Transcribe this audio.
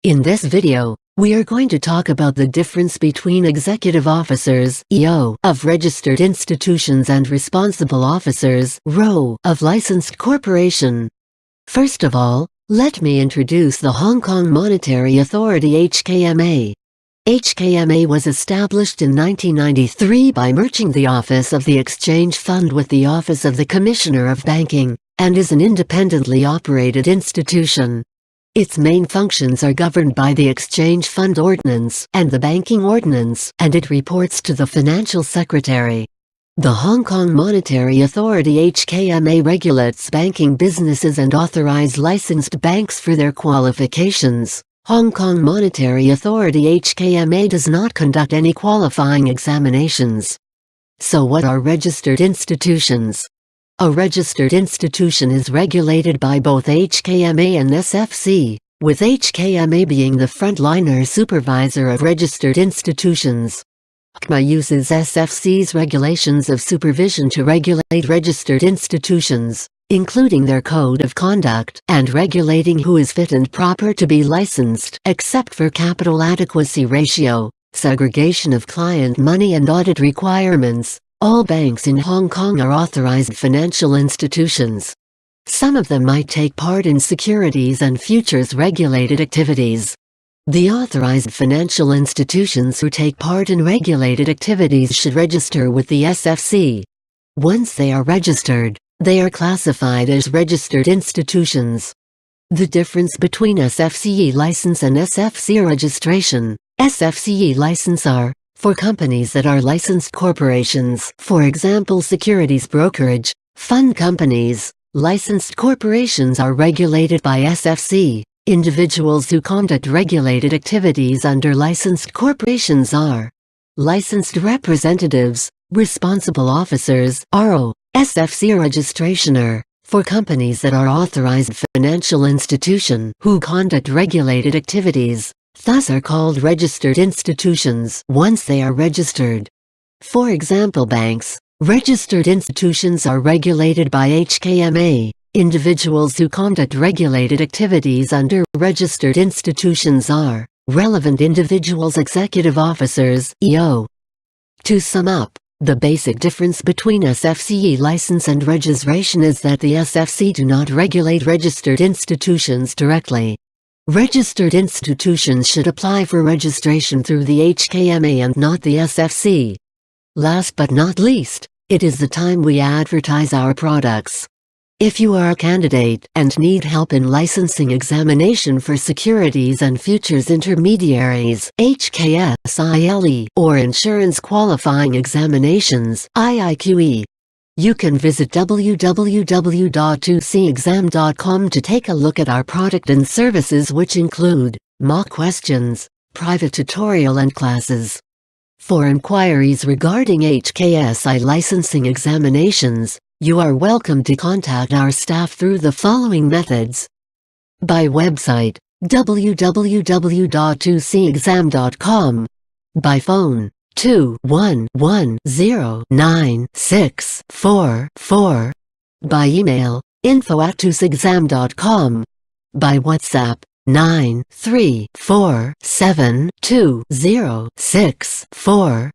In this video, we are going to talk about the difference between executive officers (EO) of registered institutions and responsible officers (RO) of licensed corporation. First of all, let me introduce the Hong Kong Monetary Authority (HKMA). HKMA was established in 1993 by merging the Office of the Exchange Fund with the Office of the Commissioner of Banking, and is an independently operated institution. Its main functions are governed by the Exchange Fund Ordinance and the Banking Ordinance, and it reports to the Financial Secretary. The Hong Kong Monetary Authority (HKMA) regulates banking businesses and authorizes licensed banks for their qualifications. Hong Kong Monetary Authority (HKMA) does not conduct any qualifying examinations. So what are registered institutions? A registered institution is regulated by both HKMA and SFC, with HKMA being the frontliner supervisor of registered institutions. HKMA uses SFC's regulations of supervision to regulate registered institutions, including their code of conduct and regulating who is fit and proper to be licensed, except for capital adequacy ratio, segregation of client money and audit requirements. All banks in Hong Kong are authorized financial institutions. Some of them might take part in securities and futures regulated activities. The authorized financial institutions who take part in regulated activities should register with the SFC. Once they are registered, they are classified as registered institutions. The difference between SFCE license and SFC registration. SFCE license are for companies that are licensed corporations, for example securities brokerage, fund companies. Licensed corporations are regulated by SFC. Individuals who conduct regulated activities under licensed corporations are licensed representatives, responsible officers (RO). SFC registration are for companies that are authorized financial institution who conduct regulated activities, thus are called registered institutions once they are registered. For example, banks. Registered institutions are regulated by HKMA. Individuals who conduct regulated activities under registered institutions are relevant individuals, executive officers (EO). To sum up, the basic difference between SFCE license and registration is that the SFC do not regulate registered institutions directly. Registered institutions should apply for registration through the HKMA and not the SFC. Last but not least, it is the time we advertise our products. If you are a candidate and need help in licensing examination for securities and futures intermediaries (HKSILE) or insurance qualifying examinations (IIQE), you can visit www.2cexam.com to take a look at our product and services, which include mock questions, private tutorial and classes. For inquiries regarding HKSI licensing examinations, you are welcome to contact our staff through the following methods. By website, www.2cexam.com. By phone, 21109644. By email, info@2cexam.com. By WhatsApp, 934720664.